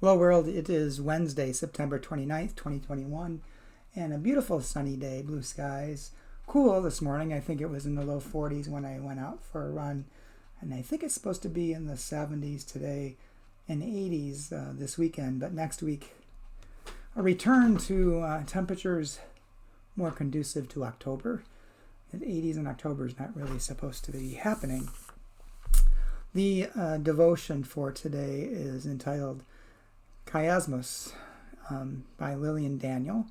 Hello world, it is Wednesday, September 29th, 2021, and a beautiful sunny day, blue skies. Cool this morning. I think it was in the low 40s when I went out for a run, and I think it's supposed to be in the 70s today and 80s this weekend, but next week a return to temperatures more conducive to October. The 80s in October is not really supposed to be happening. The devotion for today is entitled Chiasmus by Lillian Daniel.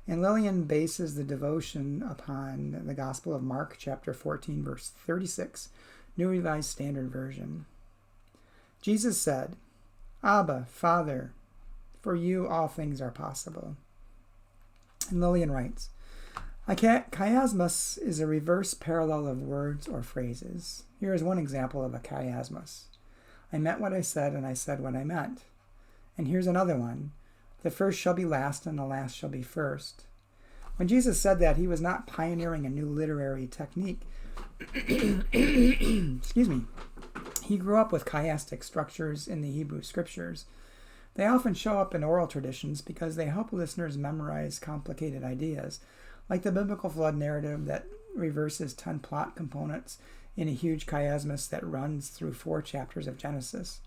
And Lillian bases the devotion upon the Gospel of Mark, chapter 14, verse 36, New Revised Standard Version. Jesus said, Abba, Father, for you all things are possible. And Lillian writes, chiasmus is a reverse parallel of words or phrases. Here is one example of a chiasmus. I meant what I said, and I said what I meant. And here's another one. The first shall be last, and the last shall be first. When Jesus said that, he was not pioneering a new literary technique. Excuse me. He grew up with chiastic structures in the Hebrew scriptures. They often show up in oral traditions because they help listeners memorize complicated ideas, like the biblical flood narrative that reverses 10 plot components in a huge chiasmus that runs through 4 chapters of Genesis.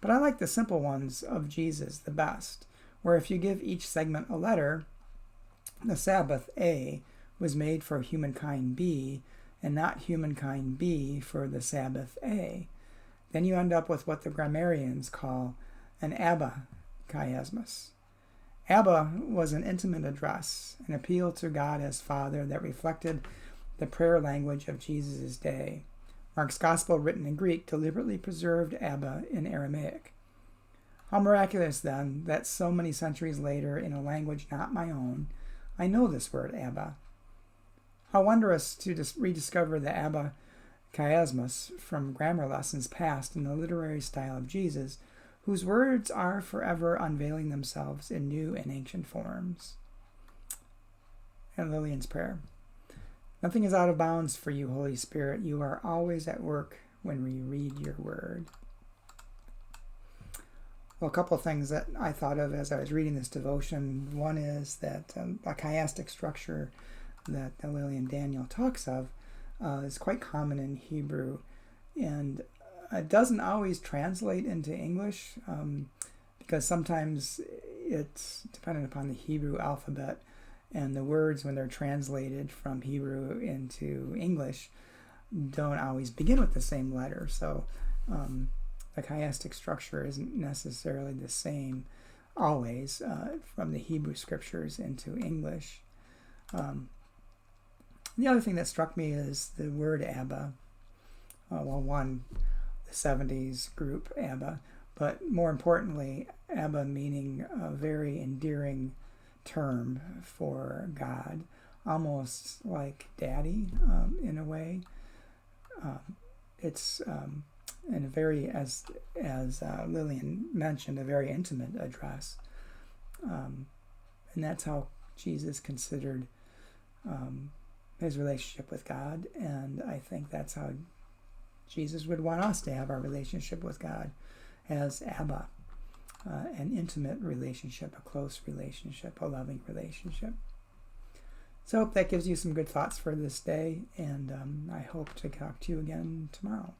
But I like the simple ones of Jesus the best, where if you give each segment a letter, the Sabbath A was made for humankind B, and not humankind B for the Sabbath A. Then you end up with what the grammarians call an Abba chiasmus. Abba was an intimate address, an appeal to God as Father that reflected the prayer language of Jesus' day. Mark's Gospel, written in Greek, deliberately preserved Abba in Aramaic. How miraculous, then, that so many centuries later, in a language not my own, I know this word, Abba. How wondrous to rediscover the Abba chiasmus from grammar lessons past in the literary style of Jesus, whose words are forever unveiling themselves in new and ancient forms. And Lillian's prayer. Nothing is out of bounds for you, Holy Spirit. You are always at work when we read your word. Well, a couple of things that I thought of as I was reading this devotion. One is that a chiastic structure that Lillian Daniel talks of is quite common in Hebrew, and it doesn't always translate into English because sometimes it's dependent upon the Hebrew alphabet. And the words, when they're translated from Hebrew into English, don't always begin with the same letter. So the chiastic structure isn't necessarily the same always from the Hebrew scriptures into English. The other thing that struck me is the word Abba. The 70s group Abba, but more importantly, Abba meaning a very endearing term for God, almost like daddy in a way. It's in a very, as Lillian mentioned, a very intimate address, and that's how Jesus considered his relationship with God, and I think that's how Jesus would want us to have our relationship with God, as Abba. An intimate relationship, a close relationship, a loving relationship. So I hope that gives you some good thoughts for this day, and I hope to talk to you again tomorrow.